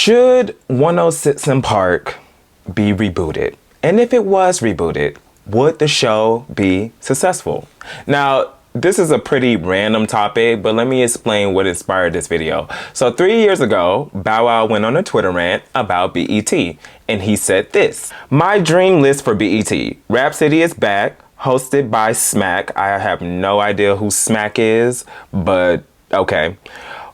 Should 106 in Park be rebooted? And if it was rebooted, would the show be successful? Now, this is a pretty random topic, but let me explain what inspired this video. So 3 years ago, Bow Wow went on a Twitter rant about BET, and he said this: "My dream list for BET. Rhapsody is back, hosted by Smack." I have no idea who Smack is, but okay.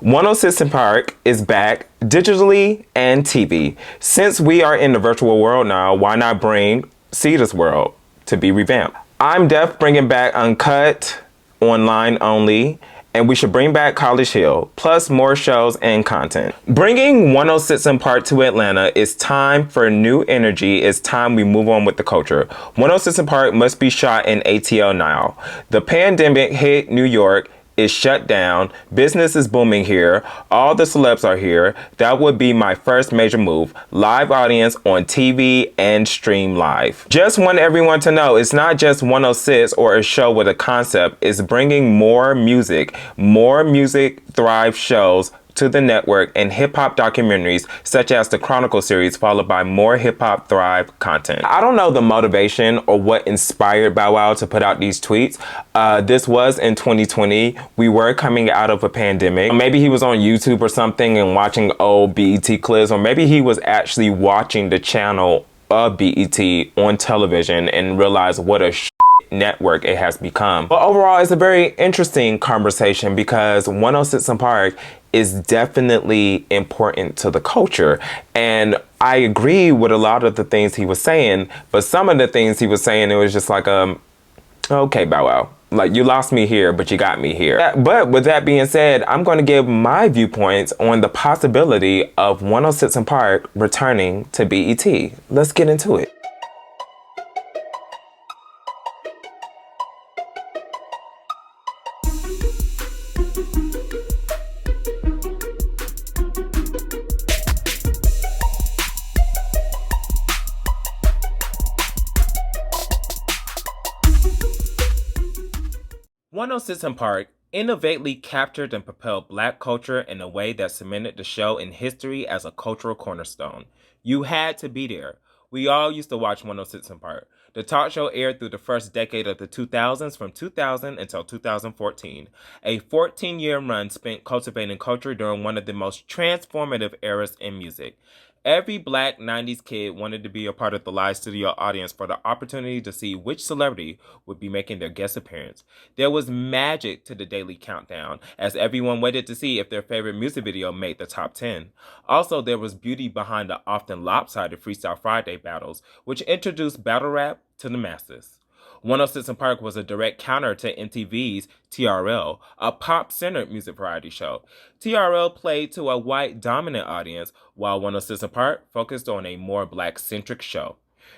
106 in Park is back digitally and TV. Since we are in the virtual world now, why not bring Cedar's World to be revamped? I'm Def bringing back Uncut, online only, and we should bring back College Hill, plus more shows and content. Bringing 106 in Park to Atlanta is time for new energy. It's time we move on with the culture. 106 in Park must be shot in ATL now. The pandemic hit New York. Is shut down. Business is booming here. All the celebs are here. That would be my first major move. Live audience on TV and stream live. Just want everyone to know it's not just 106 or a show with a concept. It's bringing more music Thrive shows to the network and hip-hop documentaries such as the Chronicle series, followed by more hip-hop Thrive content. I don't know the motivation or what inspired Bow Wow to put out these tweets. This was in 2020. We were coming out of a pandemic. Maybe he was on YouTube or something and watching old BET clips, or maybe he was actually watching the channel of BET on television and realized what a network it has become. But overall, it's a very interesting conversation because 106 in Park is definitely important to the culture. And I agree with a lot of the things he was saying, but some of the things he was saying, it was just like, okay, Bow Wow. Like, you lost me here, but you got me here. But with that being said, I'm going to give my viewpoints on the possibility of 106 in Park returning to BET. Let's get into it. in Park innovatively captured and propelled Black culture in a way that cemented the show in history as a cultural cornerstone. You had to be there. We all used to watch 106 in Park. The talk show aired through the first decade of the 2000s from 2000 until 2014. A 14-year run spent cultivating culture during one of the most transformative eras in music. Every Black 90s kid wanted to be a part of the live studio audience for the opportunity to see which celebrity would be making their guest appearance. There was magic to the daily countdown, as everyone waited to see if their favorite music video made the top 10. Also, there was beauty behind the often lopsided Freestyle Friday battles, which introduced battle rap to the masses. 106 in Park was a direct counter to MTV's TRL, a pop-centered music variety show. TRL played to a white dominant audience, while 106 in Park focused on a more Black-centric show.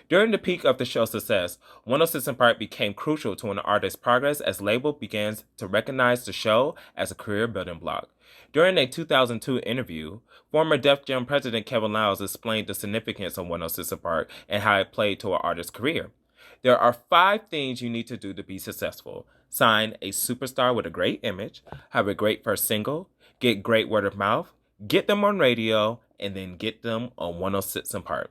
During the peak of the show's success, 106 in Park became crucial to an artist's progress as label began to recognize the show as a career-building block. During a 2002 interview, former Def Jam president Kevin Liles explained the significance of 106 in Park and how it played to an artist's career. There are 5 things you need to do to be successful. Sign a superstar with a great image, have a great first single, get great word of mouth, get them on radio, and then get them on 106 in Park.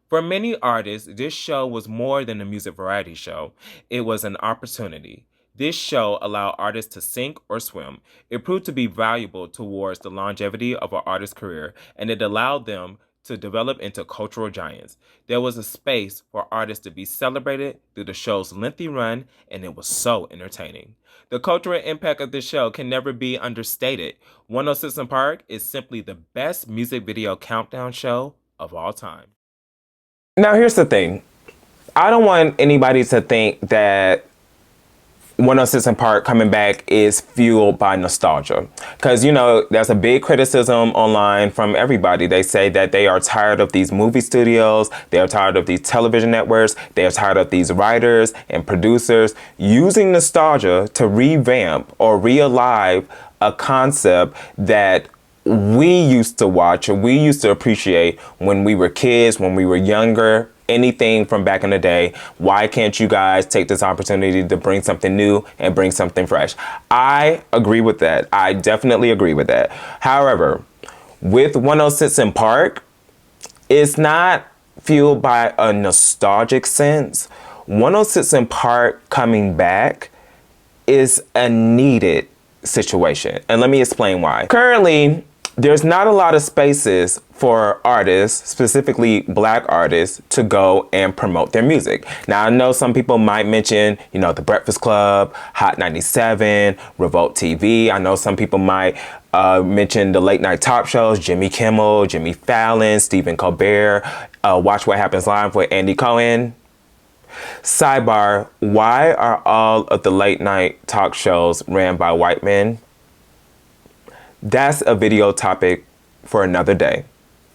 For many artists, this show was more than a music variety show. It was an opportunity. This show allowed artists to sink or swim. It proved to be valuable towards the longevity of an artist's career, and it allowed them to develop into cultural giants. There was a space for artists to be celebrated through the show's lengthy run, and it was so entertaining. The cultural impact of this show can never be understated. 106 in Park is simply the best music video countdown show of all time. Now here's the thing. I don't want anybody to think that 106 in Park coming back is fueled by nostalgia. Because, you know, there's a big criticism online from everybody. They say that they are tired of these movie studios. They are tired of these television networks. They are tired of these writers and producers using nostalgia to revamp or re-alive a concept that we used to watch or we used to appreciate when we were kids, when we were younger, anything from back in the day. Why can't you guys take this opportunity to bring something new and bring something fresh? I agree with that. I definitely agree with that. However, with 106 in Park, It's not fueled by a nostalgic sense. 106 in Park coming back is a needed situation. And let me explain why. Currently, there's not a lot of spaces for artists, specifically Black artists, to go and promote their music. Now, I know some people might mention, The Breakfast Club, Hot 97, Revolt TV. I know some people might mention the late night talk shows, Jimmy Kimmel, Jimmy Fallon, Stephen Colbert, Watch What Happens Live with Andy Cohen. Sidebar, why are all of the late night talk shows ran by white men? That's a video topic for another day.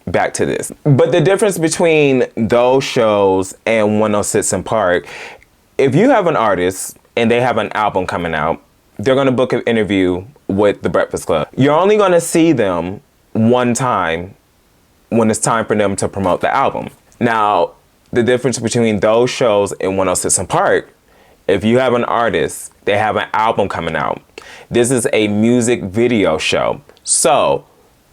Back to this. But the difference between those shows and 106 in Park, if you have an artist and they have an album coming out, they're going to book an interview with the Breakfast Club. You're only going to see them one time when it's time for them to promote the album. Now, the difference between those shows and 106 in Park, if you have an artist, they have an album coming out. This is a music video show. So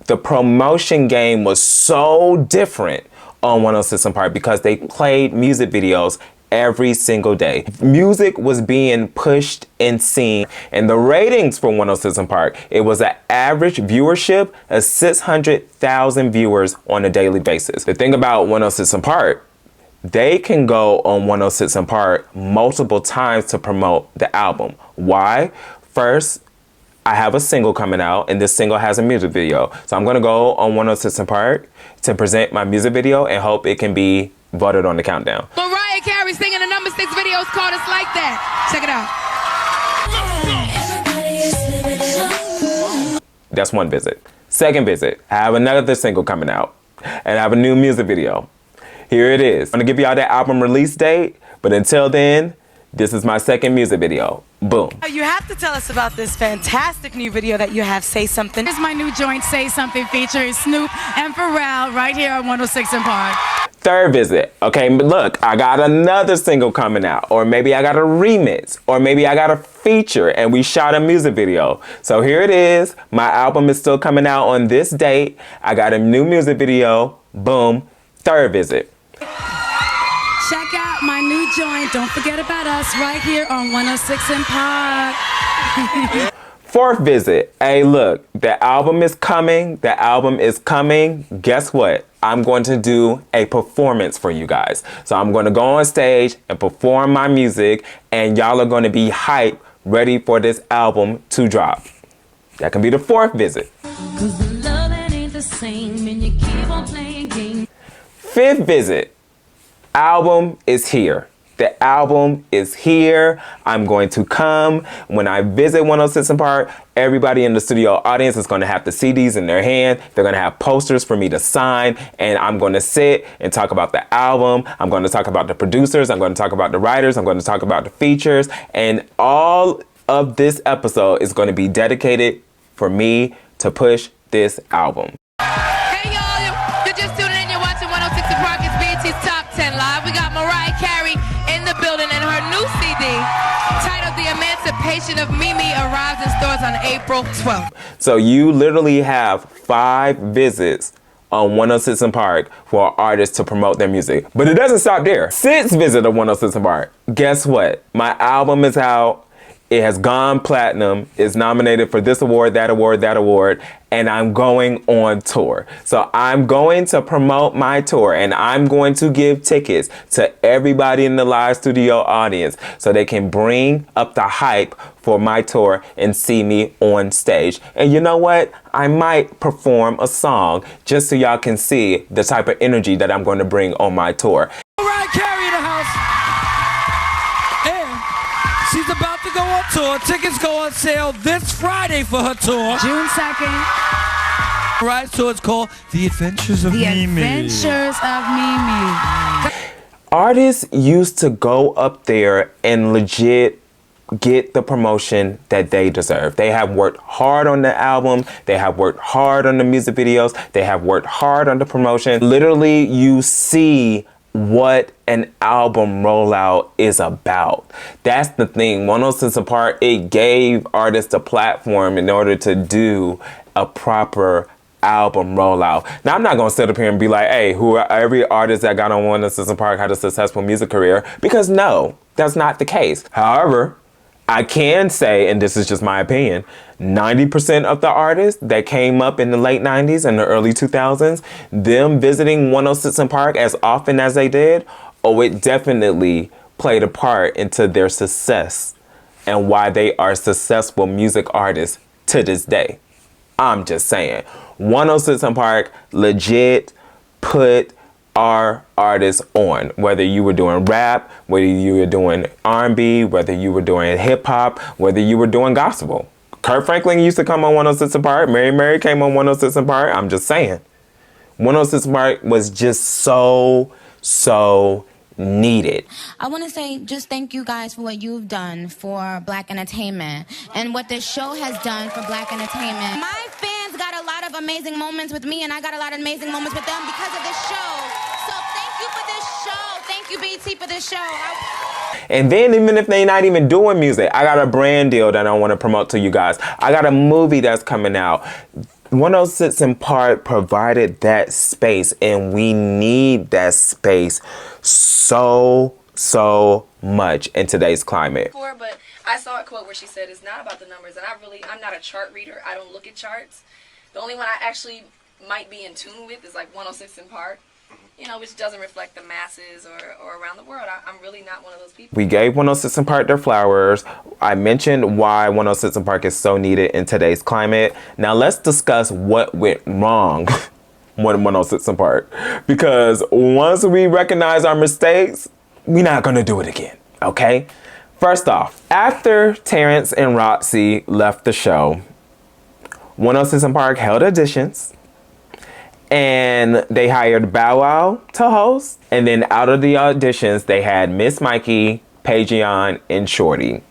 the promotion game was so different on 106 in Park because they played music videos every single day. Music was being pushed and seen, and the ratings for 106 in Park, it was an average viewership of 600,000 viewers on a daily basis. The thing about 106 in Park, they can go on 106 in Park multiple times to promote the album. Why? First, I have a single coming out, and this single has a music video. So I'm going to go on 106 in Park to present my music video and hope it can be voted on the countdown. Mariah Carey singing the number 6 video is called It's Like That. Check it out. That's one visit. Second visit, I have another single coming out, and I have a new music video. Here it is. I'm going to give y'all that album release date, but until then, this is my second music video. Boom. You have to tell us about this fantastic new video that you have, Say Something. This is my new joint, Say Something, featuring Snoop and Pharrell right here on 106 in Park. Third visit. Okay, but look, I got another single coming out, or maybe I got a remix, or maybe I got a feature and we shot a music video. So here it is. My album is still coming out on this date. I got a new music video. Boom. Third visit. Check out my new joint, Don't Forget About Us, right here on 106 in Park. Fourth visit. Hey, look, the album is coming. The album is coming. Guess what? I'm going to do a performance for you guys. So I'm going to go on stage and perform my music, and y'all are going to be hyped, ready for this album to drop. That can be the fourth visit. 'Cause the love ain't the same and you keep on playing games. Fifth visit. Album is here. The album is here. I'm going to come. When I visit 106 in Park, everybody in the studio audience is going to have the CDs in their hand. They're going to have posters for me to sign, and I'm going to sit and talk about the album. I'm going to talk about the producers. I'm going to talk about the writers. I'm going to talk about the features, and all of this episode is going to be dedicated for me to push this album. Hey y'all, you're just tuning in. You're watching 106 in Park. It's BET's Top 10 Live. We got Mariah Carey in the building, and her new CD titled The Emancipation of Mimi arrives in stores on April 12th. So you literally have 5 visits on 106 in Park for artists to promote their music. But it doesn't stop there. 6th visit of 106 in Park. Guess what? My album is out. It has gone platinum. It's nominated for this award, that award, that award, and I'm going on tour. So I'm going to promote my tour, and I'm going to give tickets to everybody in the live studio audience so they can bring up the hype for my tour and see me on stage. And you know what? I might perform a song just so y'all can see the type of energy that I'm going to bring on my tour. Mariah Carey in the house. She's about to go on tour. Tickets go on sale this Friday for her tour. June 2nd. Right, so it's called The Adventures of Mimi. The Adventures of Mimi. Artists used to go up there and legit get the promotion that they deserve. They have worked hard on the album. They have worked hard on the music videos. They have worked hard on the promotion. Literally, you see what an album rollout is about. That's the thing. 106 in Park, it gave artists a platform in order to do a proper album rollout. Now, I'm not going to sit up here and be like, hey, every artist that got on 106 & Park had a successful music career, because no, that's not the case. However, I can say, and this is just my opinion, 90% of the artists that came up in the late 90s and the early 2000s, them visiting 106 & Park as often as they did, it definitely played a part into their success and why they are successful music artists to this day. I'm just saying, 106 & Park legit put our artists on, whether you were doing rap, whether you were doing R&B, whether you were doing hip hop, whether you were doing gospel. Kurt Franklin used to come on 106 & Park. Mary came on 106 & Park. I'm just saying, 106 & Park was just so needed. I want to say just thank you guys for what you've done for Black entertainment and what this show has done for Black entertainment. My fans got a lot of amazing moments with me, and I got a lot of amazing moments with them because of this show. So thank you for this show. Thank you, BT, for this show. And then even if they're not even doing music, I got a brand deal that I want to promote to you guys. I got a movie that's coming out. 106 & Park provided that space, and we need that space so much in today's climate. But I saw a quote where she said it's not about the numbers, and I'm not a chart reader. I don't look at charts. The only one I actually might be in tune with is like 106 & Park, you know, which doesn't reflect the masses or around the world. I'm really not one of those people. We gave 106 & Park their flowers. I mentioned why 106 & Park is so needed in today's climate. Now let's discuss what went wrong with 106 & Park. Because once we recognize our mistakes, we're not going to do it again, okay? First off, after Terrence and Roxy left the show, 106 & Park held auditions. And they hired Bow Wow to host. And then out of the auditions, they had Miss Mikey, Pageon, and Shorty.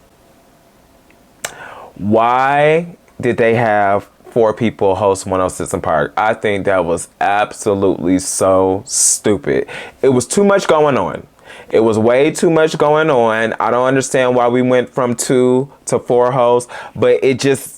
Why did they have 4 people host 106 & Park? I think that was absolutely so stupid. It was too much going on. It was way too much going on. I don't understand why we went from 2 to 4 hosts, but it just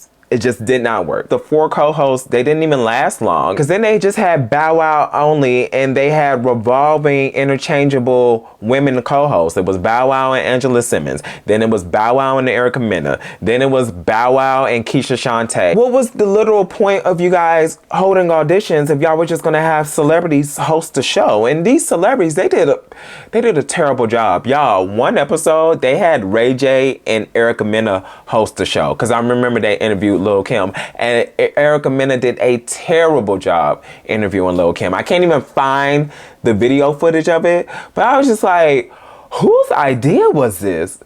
did not work. The 4 co-hosts, they didn't even last long, because then they just had Bow Wow only, and they had revolving, interchangeable women co-hosts. It was Bow Wow and Angela Simmons. Then it was Bow Wow and Erica Mena. Then it was Bow Wow and Keisha Shantae. What was the literal point of you guys holding auditions if y'all were just gonna have celebrities host the show? And these celebrities, they did a terrible job. Y'all, one episode, they had Ray J and Erica Mena host the show, because I remember they interviewed Lil' Kim, and Erica Mena did a terrible job interviewing Lil' Kim. I can't even find the video footage of it, but I was just like, whose idea was this?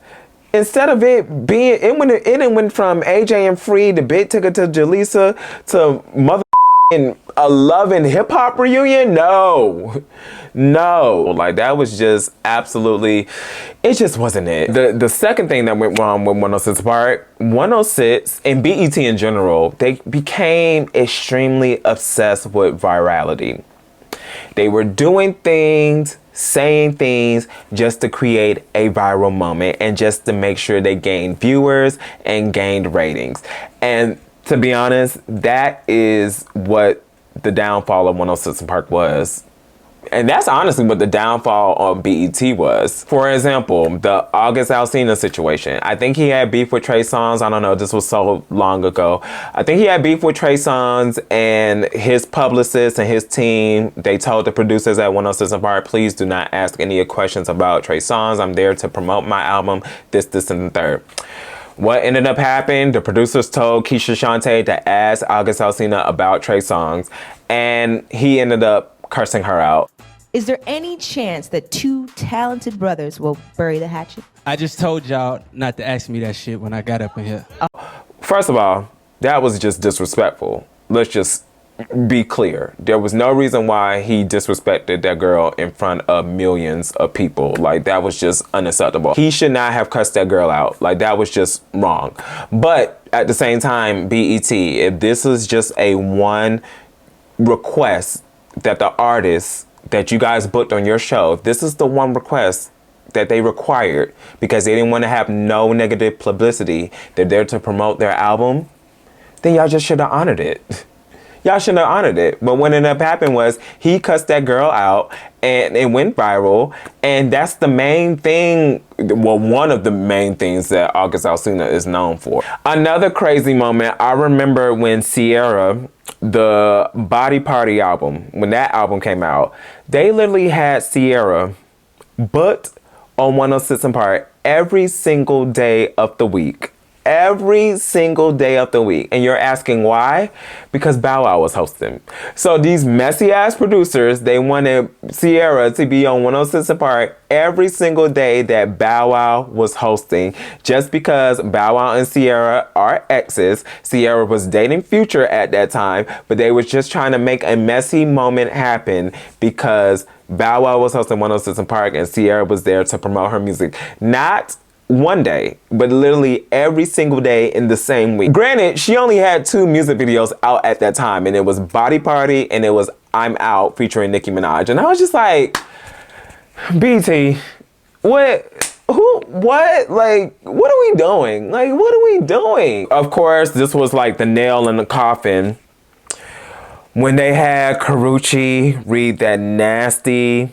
Instead of it being, it went from AJ and Free to Big Tigger to Jaleesa to mother a Love and Hip Hop reunion. No, like that was just absolutely, it just wasn't it. The second thing that went wrong with 106 Park, 106 and BET in general, they became extremely obsessed with virality. They were doing things, saying things just to create a viral moment and just to make sure they gained viewers and gained ratings. And to be honest, that is what the downfall of 106 Park was. And that's honestly what the downfall of BET was. For example, the August Alsina situation. I think he had beef with Trey Songz. I don't know, this was so long ago. I think he had beef with Trey Songz, and his publicist and his team, they told the producers at 106 Park, please do not ask any questions about Trey Songz. I'm there to promote my album, this, and the third. What ended up happening, the producers told Keisha Shantae to ask August Alsina about Trey Songz, and he ended up cursing her out. Is there any chance that 2 talented brothers will bury the hatchet? I just told y'all not to ask me that shit when I got up in here. First of all, that was just disrespectful. Let's just be clear. There was no reason why he disrespected that girl in front of millions of people. Like, that was just unacceptable. He should not have cussed that girl out. Like, that was just wrong. But at the same time, BET, if this is just a one request that the artists that you guys booked on your show, if this is the one request that they required because they didn't want to have no negative publicity, they're there to promote their album, then y'all just should have honored it. y'all shouldn't have honored it. But what ended up happening was he cussed that girl out and it went viral. And that's the main thing, well, one of the main things that August Alsina is known for. Another crazy moment, I remember when Sierra, the Body Party album, when that album came out, they literally had Sierra booked on 106 & Park every single day of the week. Every single day of the week. And you're asking why? Because Bow Wow was hosting. So these messy ass producers, they wanted Sierra to be on 106 & Park every single day that Bow Wow was hosting. Just because Bow Wow and Sierra are exes. Sierra was dating Future at that time, but they was just trying to make a messy moment happen because Bow Wow was hosting 106 & Park and Sierra was there to promote her music. Not one day, but literally every single day in the same week. Granted, she only had 2 music videos out at that time, and it was Body Party and it was I'm Out featuring Nicki Minaj. And I was just like, BT, what? Who? What? Like, what are we doing? Like, what are we doing? Of course, this was like the nail in the coffin when they had Karrueche read that nasty,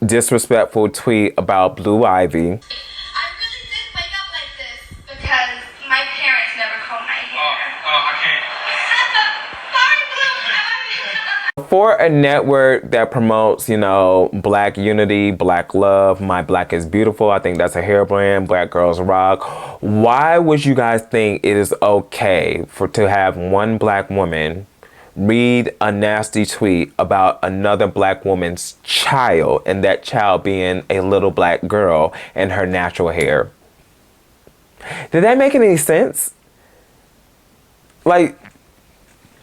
disrespectful tweet about Blue Ivy. For a network that promotes, you know, Black unity, Black love, My Black is Beautiful, I think that's a hair brand, Black Girls Rock, why would you guys think it is okay to have one Black woman read a nasty tweet about another Black woman's child, and that child being a little Black girl and her natural hair? Did that make any sense? Like,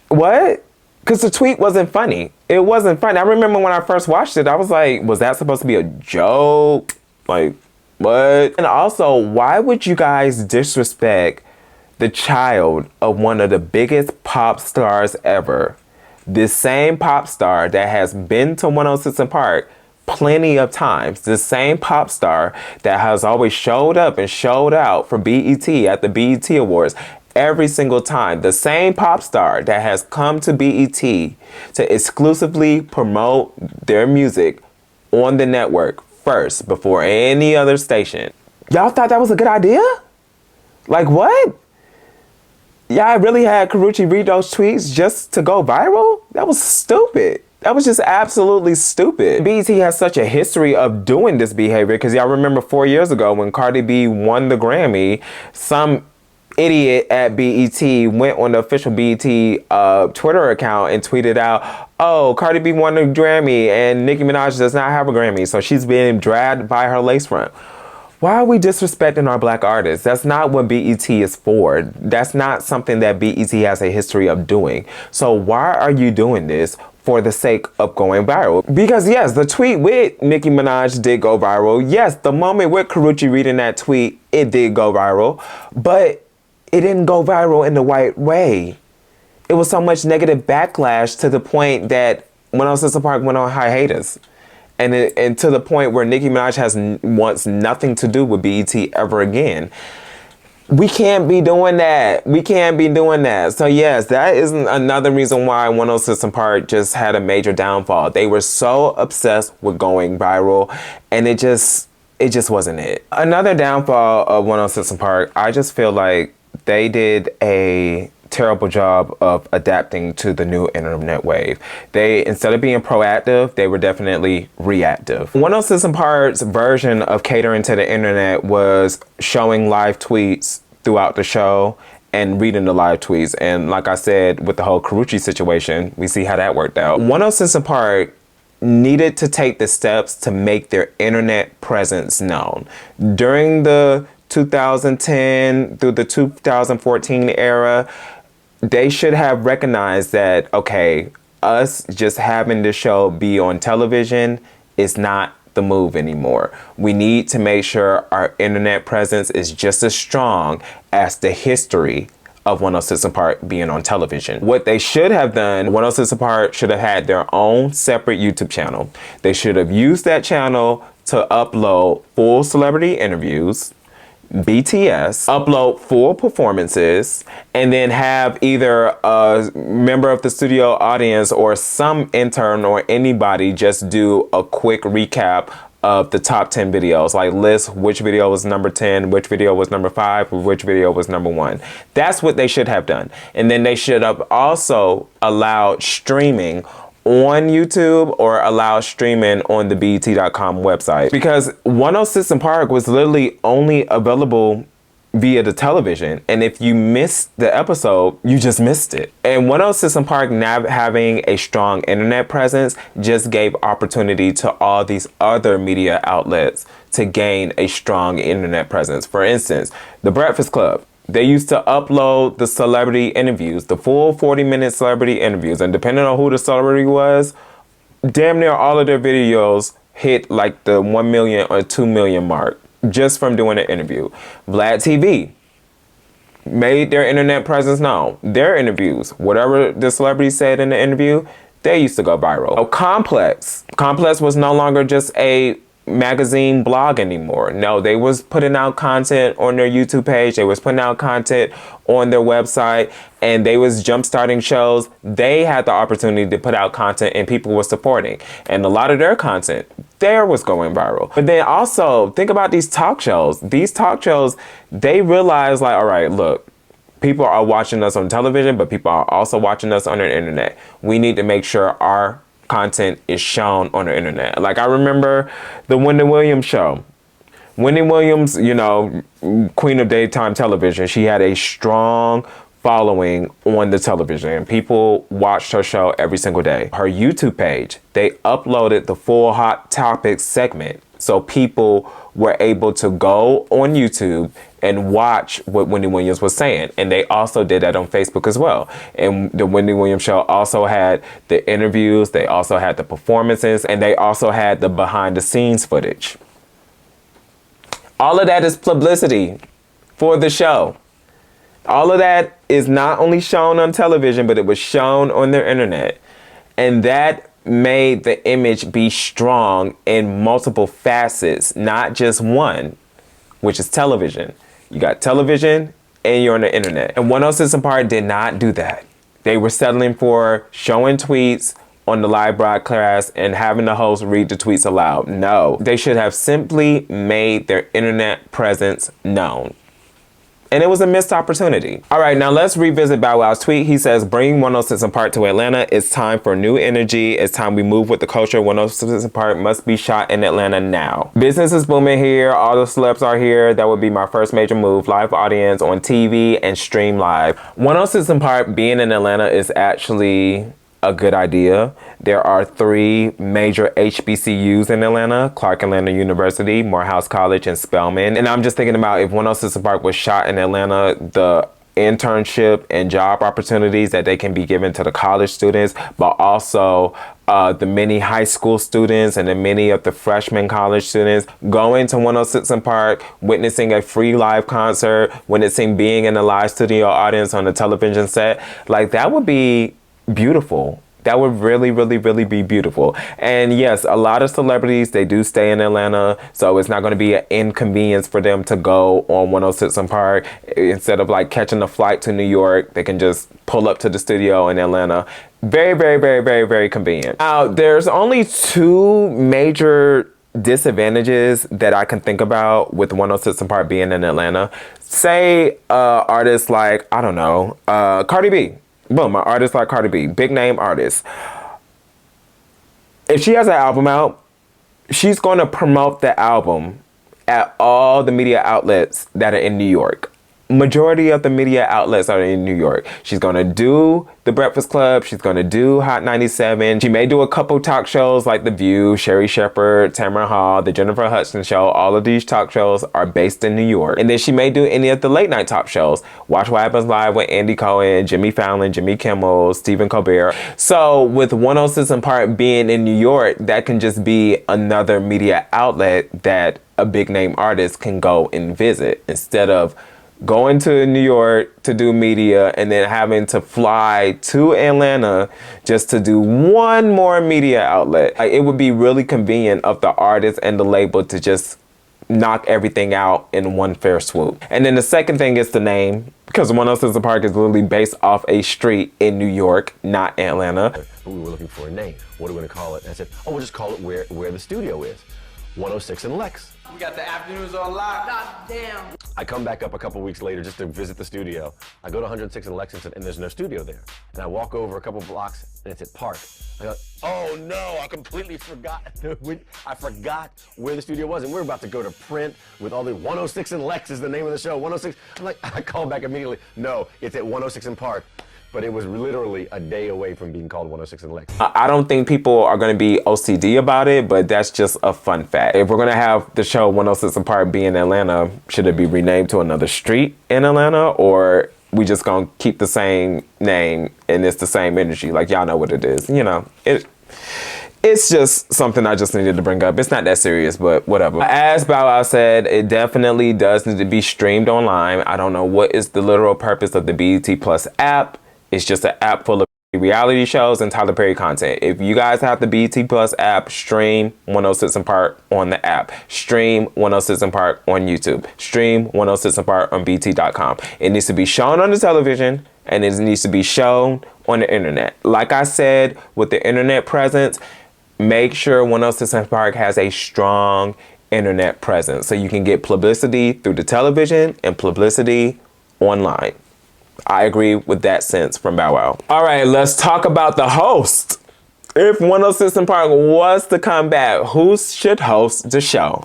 what? Because the tweet wasn't funny. It wasn't funny. I remember when I first watched it, I was like, was that supposed to be a joke? Like, what? And also, why would you guys disrespect the child of one of the biggest pop stars ever? This same pop star that has been to 106 & Park plenty of times. The same pop star that has always showed up and showed out for BET at the BET Awards. Every single time. The same pop star that has come to BET to exclusively promote their music on the network first before any other station. Y'all thought that was a good idea? Like, what? Y'all really had Karrueche read those tweets just to go viral? That was stupid. That was just absolutely stupid. BET has such a history of doing this behavior because y'all remember 4 years ago when Cardi B won the Grammy, some idiot at BET went on the official BET Twitter account and tweeted out, oh, Cardi B won the Grammy and Nicki Minaj does not have a Grammy, so she's being dragged by her lace front. Why are we disrespecting our Black artists? That's not what BET is for. That's not something that BET has a history of doing. So why are you doing this for the sake of going viral? Because yes, the tweet with Nicki Minaj did go viral. Yes, the moment with Karrueche reading that tweet, it did go viral. But it didn't go viral in the right way. It was so much negative backlash to the point that 106 & Park went on hiatus. And to the point where Nicki Minaj wants nothing to do with BET ever again. We can't be doing that. We can't be doing that. So yes, that is another reason why 106 & Park just had a major downfall. They were so obsessed with going viral, and it just wasn't it. Another downfall of 106 & Park, I just feel like they did a terrible job of adapting to the new internet wave. They, instead of being proactive, they were definitely reactive. 106 & Park's version of catering to the internet was showing live tweets throughout the show and reading the live tweets. And like I said, with the whole Karrueche situation, we see how that worked out. 106 & Park needed to take the steps to make their internet presence known. During the 2010 through the 2014 era, they should have recognized that, okay, us just having the show be on television is not the move anymore. We need to make sure our internet presence is just as strong as the history of 106 & Park being on television. What they should have done, 106 & Park should have had their own separate YouTube channel. They should have used that channel to upload full celebrity interviews, BTS, upload full performances, and then have either a member of the studio audience or some intern or anybody just do a quick recap of the top 10 videos, like list which video was number 10, which video was number 5, which video was number 1. That's what they should have done. And then they should have also allowed streaming on YouTube or allow streaming on the BET.com website, because 106 in Park was literally only available via the television, and if you missed the episode, you just missed it. And 106 in Park now having a strong internet presence just gave opportunity to all these other media outlets to gain a strong internet presence. For instance, The Breakfast Club. They used to upload the celebrity interviews, the full 40-minute celebrity interviews, and depending on who the celebrity was, damn near all of their videos hit like the 1 million or 2 million mark just from doing an interview. Vlad TV made their internet presence known. Their interviews, whatever the celebrity said in the interview, they used to go viral. So Complex was no longer just a magazine blog anymore. No, they was putting out content on their YouTube page. They was putting out content on their website, and they was jump-starting shows. They had the opportunity to put out content, and people were supporting. And a lot of their content there was going viral. But then also think about these talk shows. These talk shows, they realized like, all right, look, people are watching us on television, but people are also watching us on the internet. We need to make sure our content is shown on the internet. Like I remember the Wendy Williams show. Wendy Williams, you know, queen of daytime television, she had a strong following on the television, and people watched her show every single day. Her YouTube page, they uploaded the full Hot Topics segment, so people were able to go on YouTube and watch what Wendy Williams was saying. And they also did that on Facebook as well. And the Wendy Williams show also had the interviews, they also had the performances, and they also had the behind the scenes footage. All of that is publicity for the show. All of that is not only shown on television, but it was shown on their internet. And that made the image be strong in multiple facets, not just one, which is television. You got television and you're on the internet. And 106 in Park did not do that. They were settling for showing tweets on the live broadcast and having the host read the tweets aloud. No, they should have simply made their internet presence known. And it was a missed opportunity. All right, now let's revisit Bow Wow's tweet. He says, bring 106 in Park to Atlanta. It's time for new energy. It's time we move with the culture. 106 in Park must be shot in Atlanta now. Business is booming here. All the celebs are here. That would be my first major move. Live audience on TV and stream live. 106 in Park being in Atlanta is actually a good idea. There are 3 major HBCUs in Atlanta: Clark Atlanta University, Morehouse College, and Spelman. And I'm just thinking about if 106 in Park was shot in Atlanta, the internship and job opportunities that they can be given to the college students, but also the many high school students and the many of the freshman college students going to 106 in Park, witnessing a free live concert, witnessing being in a live studio audience on the television set. Like, that would be beautiful. That would really, really, really be beautiful. And yes, a lot of celebrities, they do stay in Atlanta, so it's not going to be an inconvenience for them to go on 106 in Park. Instead of like catching a flight to New York, they can just pull up to the studio in Atlanta. Very, very, very, very, very convenient. Now, there's only 2 major disadvantages that I can think about with 106 in Park being in Atlanta. Say artists like, I don't know, Cardi B. Boom, an artist like Cardi B, big name artist. If she has an album out, she's going to promote the album at all the media outlets that are in New York. Majority of the media outlets are in New York. She's going to do The Breakfast Club. She's going to do Hot 97. She may do a couple talk shows like The View, Sherry Shepherd, Tamara Hall, The Jennifer Hudson Show. All of these talk shows are based in New York. And then she may do any of the late night talk shows. Watch What Happens Live with Andy Cohen, Jimmy Fallon, Jimmy Kimmel, Stephen Colbert. So with 106 in Park being in New York, that can just be another media outlet that a big name artist can go and visit, instead of going to New York to do media and then having to fly to Atlanta just to do one more media outlet. Like, it would be really convenient of the artist and the label to just knock everything out in one fair swoop. And then the second thing is the name, because 106 and Park is literally based off a street in New York, not Atlanta. But we were looking for a name. What are we going to call it? And I said, oh, we'll just call it where the studio is. 106 and Lex. We got the afternoons on lock. God damn. I come back up a couple weeks later just to visit the studio. I go to 106 in Lexington and there's no studio there. And I walk over a couple blocks and it's at Park. I go, oh no, I completely forgot. I forgot where the studio was, and we're about to go to print with all the 106 and Lex is the name of the show. 106. I'm like, I call back immediately. No, it's at 106 in Park. But it was literally a day away from being called 106 and Lex. I don't think people are going to be OCD about it, but that's just a fun fact. If we're going to have the show 106 and Park be in Atlanta, should it be renamed to another street in Atlanta, or we just going to keep the same name and it's the same energy? Like, y'all know what it is. You know, it's just something I just needed to bring up. It's not that serious, but whatever. As Bow Wow said, it definitely does need to be streamed online. I don't know what is the literal purpose of the BET Plus app. It's just an app full of reality shows and Tyler Perry content. If you guys have the BET Plus app, stream 106 and Park on the app. Stream 106 and Park on YouTube. Stream 106 and Park on BT.com. It needs to be shown on the television and it needs to be shown on the internet. Like I said, with the internet presence, make sure 106 and Park has a strong internet presence so you can get publicity through the television and publicity online. I agree with that sense from Bow Wow. All right, let's talk about the host. If 106 and Park was to come back, who should host the show?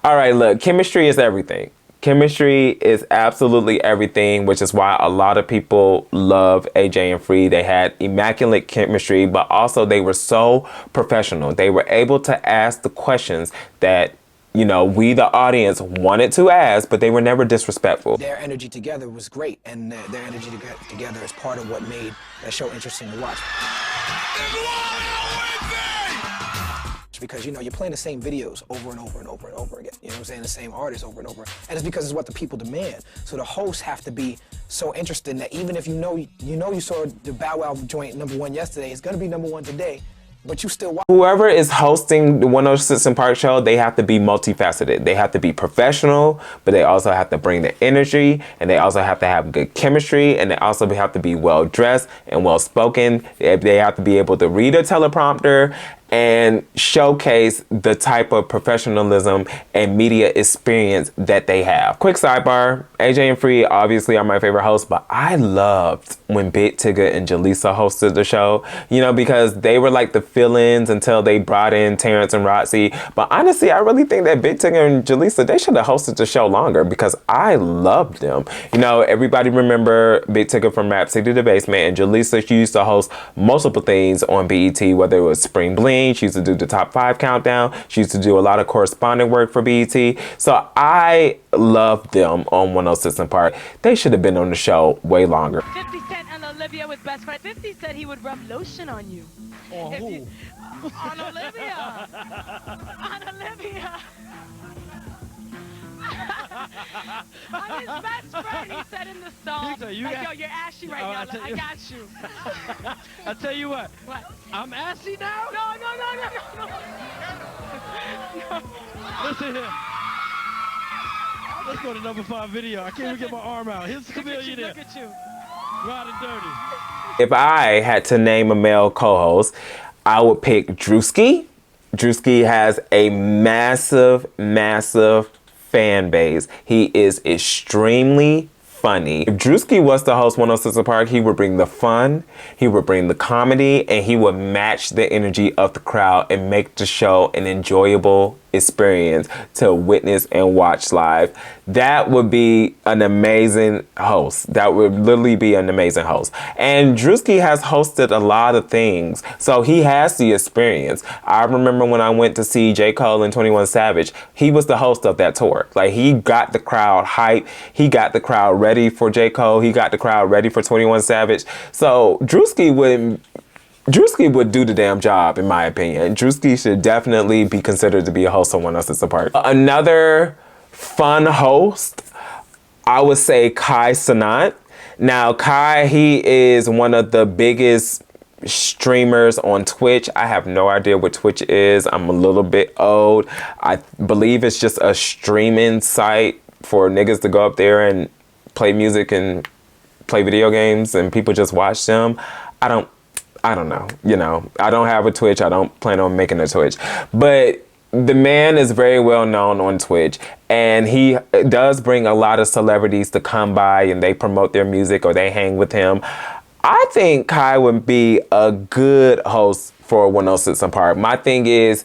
All right, look, chemistry is everything. Chemistry is absolutely everything, which is why a lot of people love AJ and Free. They had immaculate chemistry, but also they were so professional. They were able to ask the questions that, you know, we, the audience, wanted to ask, but they were never disrespectful. Their energy together was great, and their energy together is part of what made that show interesting to watch. Because, you know, you're playing the same videos over and over and over and over again. You know what I'm saying? The same artists over and over. And it's because it's what the people demand. So the hosts have to be so interesting that even if you saw the Bow Wow joint #1 yesterday, it's going to be #1 today. But you still watch. Whoever is hosting the 106 and Park show, they have to be multifaceted. They have to be professional, but they also have to bring the energy, and they also have to have good chemistry, and they also have to be well dressed and well spoken. They have to be able to read a teleprompter and showcase the type of professionalism and media experience that they have. Quick sidebar, AJ and Free obviously are my favorite hosts, but I loved when Big Tigger and Jaleesa hosted the show, you know, because they were like the fill-ins until they brought in Terrence and Rotsy. But honestly, I really think that Big Tigger and Jaleesa, they should have hosted the show longer because I loved them. You know, everybody remember Big Tigger from Rap City the Basement, and Jaleesa, she used to host multiple things on BET, whether it was Spring Bling. She used to do the top 5 countdown. She used to do a lot of corresponding work for BET. So I loved them on 106 and Park. They should have been on the show way longer. 50 Cent and Olivia was best friends. 50 said he would rub lotion on you. On who? On Olivia. On Olivia. On his best friend, he said in the song, like, yo, you're ashy right now. Like, I got you. I tell you what. What? I'm assy now? No. Listen here. Let's go to #5 video. I can't even get my arm out. Here's the chameleon there. Look at you. Riding dirty. If I had to name a male co-host, I would pick Drewski. Drewski has a massive fan base. He is extremely funny. If Drewski was to host 106 and Park, he would bring the fun, he would bring the comedy, and he would match the energy of the crowd and make the show an enjoyable experience to witness and watch live. That would be an amazing host. That would literally be an amazing host. And Drewski has hosted a lot of things, so he has the experience. I remember when I went to see J. Cole and 21 Savage, he was the host of that tour. Like, he got the crowd hype, he got the crowd ready for J. Cole, he got the crowd ready for 21 Savage. So Drewski would do the damn job, in my opinion. Drewski should definitely be considered to be a host on 106 and Park. Another fun host, I would say Kai Cenat. Now, Kai, he is one of the biggest streamers on Twitch. I have no idea what Twitch is. I'm a little bit old. I believe it's just a streaming site for niggas to go up there and play music and play video games and people just watch them. I don't know. You know, I don't have a Twitch. I don't plan on making a Twitch. But the man is very well known on Twitch, and he does bring a lot of celebrities to come by and they promote their music or they hang with him. I think Kai would be a good host for 106 and Park. My thing is,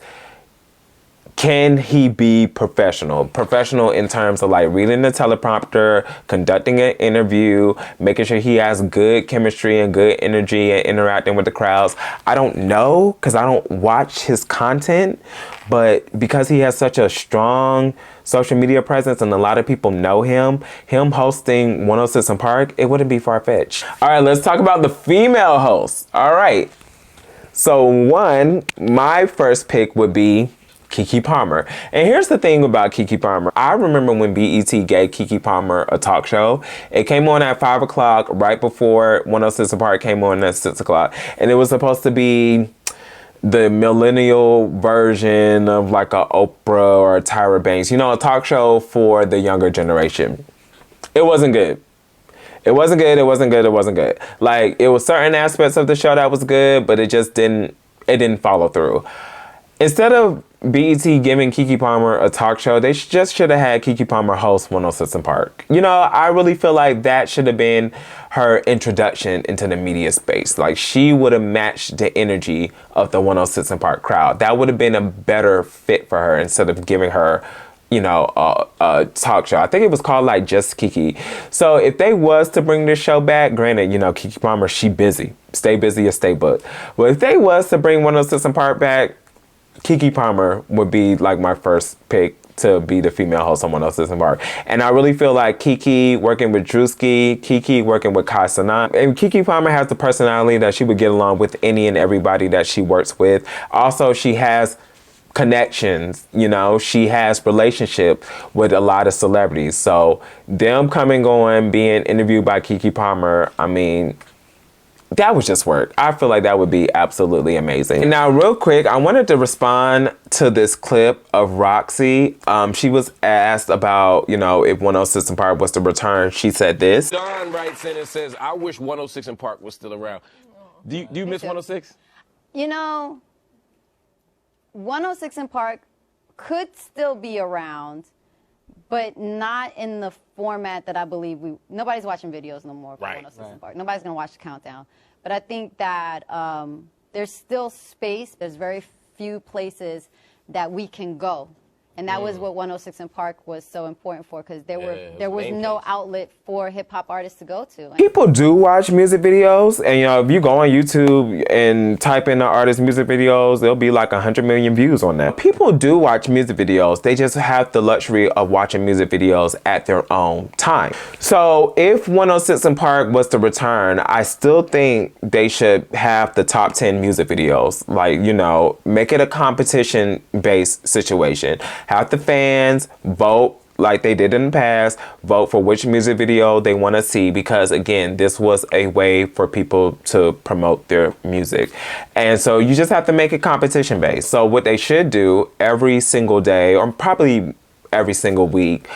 can he be professional? Professional in terms of like reading the teleprompter, conducting an interview, making sure he has good chemistry and good energy and interacting with the crowds. I don't know because I don't watch his content, but because he has such a strong social media presence and a lot of people know him hosting 106 and Park, it wouldn't be far-fetched. All right, let's talk about the female hosts. All right. So my first pick would be Keke Palmer. And here's the thing about Keke Palmer. I remember when BET gave Keke Palmer a talk show. It came on at 5 o'clock right before 106 and Park came on at 6 o'clock. And it was supposed to be the millennial version of like a Oprah or a Tyra Banks. You know, a talk show for the younger generation. It wasn't good. It wasn't good. It wasn't good. It wasn't good. Like, it was certain aspects of the show that was good, but it just didn't follow through. Instead of BET giving Keke Palmer a talk show, they just should have had Keke Palmer host 106 and Park. You know, I really feel like that should have been her introduction into the media space. Like, she would have matched the energy of the 106 and Park crowd. That would have been a better fit for her instead of giving her, you know, a talk show. I think it was called like Just Keke. So if they was to bring this show back, granted, you know, Keke Palmer, she busy. Stay busy or stay booked. But if they was to bring 106 and Park back, Keke Palmer would be like my first pick to be the female host on 106 and Park. And I really feel like Keke working with Drewski, Keke working with Kai Cenat. And Keke Palmer has the personality that she would get along with any and everybody that she works with. Also, she has connections, you know, she has relationship with a lot of celebrities. So them coming on, being interviewed by Keke Palmer, I mean, that would just work. I feel like that would be absolutely amazing. Now, real quick, I wanted to respond to this clip of Roxy. She was asked about, you know, if 106 and Park was to return. She said this. Don writes in and says, I wish 106 and Park was still around. Do you miss 106? You know, 106 and Park could still be around, but not in the format that I believe nobody's watching videos no more for 106 and Park. Nobody's going to watch the countdown. But I think that there's still space. There's very few places that we can go. And that was what 106 and Park was so important for, because there was no outlet for hip-hop artists to go to. People do watch music videos, and you know, if you go on YouTube and type in the artist music videos, there'll be like 100 million views on that. People do watch music videos. They just have the luxury of watching music videos at their own time. So if 106 and Park was to return, I still think they should have the top 10 music videos. Like, you know, make it a competition-based situation. Have the fans vote like they did in the past, vote for which music video they want to see, because again, this was a way for people to promote their music. And so you just have to make it competition based. So what they should do every single day, or probably every single week,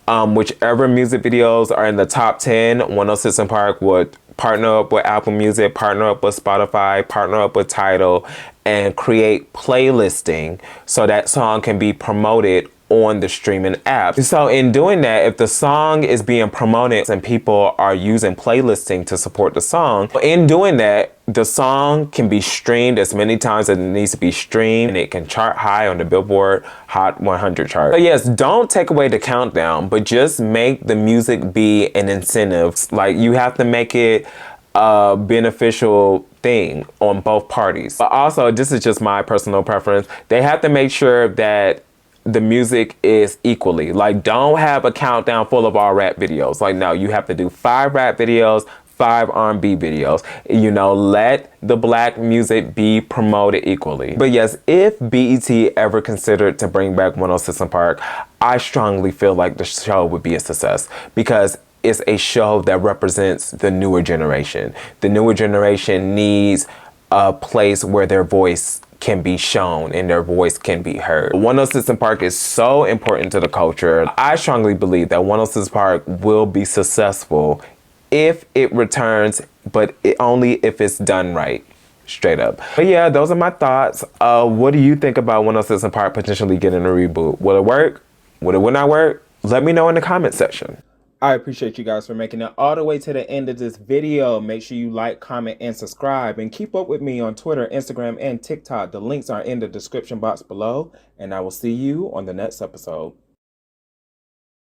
whichever music videos are in the top 10, 106 and Park would partner up with Apple Music, partner up with Spotify, partner up with Tidal, and create playlisting so that song can be promoted on the streaming app. So in doing that, if the song is being promoted and people are using playlisting to support the song, in doing that, the song can be streamed as many times as it needs to be streamed, and it can chart high on the Billboard Hot 100 chart. So yes, don't take away the countdown, but just make the music be an incentive. Like, you have to make it a beneficial thing on both parties. But also, this is just my personal preference, they have to make sure that the music is equally. Like, don't have a countdown full of all rap videos. Like, no, you have to do 5 rap videos, 5 R&B videos. You know, let the black music be promoted equally. But yes, if BET ever considered to bring back 106 and Park, I strongly feel like the show would be a success, because it's a show that represents the newer generation. The newer generation needs a place where their voice can be shown and their voice can be heard. 106 & Park is so important to the culture. I strongly believe that 106 & Park will be successful if it returns, but only if it's done right. Straight up. But yeah, those are my thoughts. What do you think about 106 & Park potentially getting a reboot? Will it work? Will it not work? Let me know in the comment section. I appreciate you guys for making it all the way to the end of this video. Make sure you like, comment, and subscribe. And keep up with me on Twitter, Instagram, and TikTok. The links are in the description box below. And I will see you on the next episode.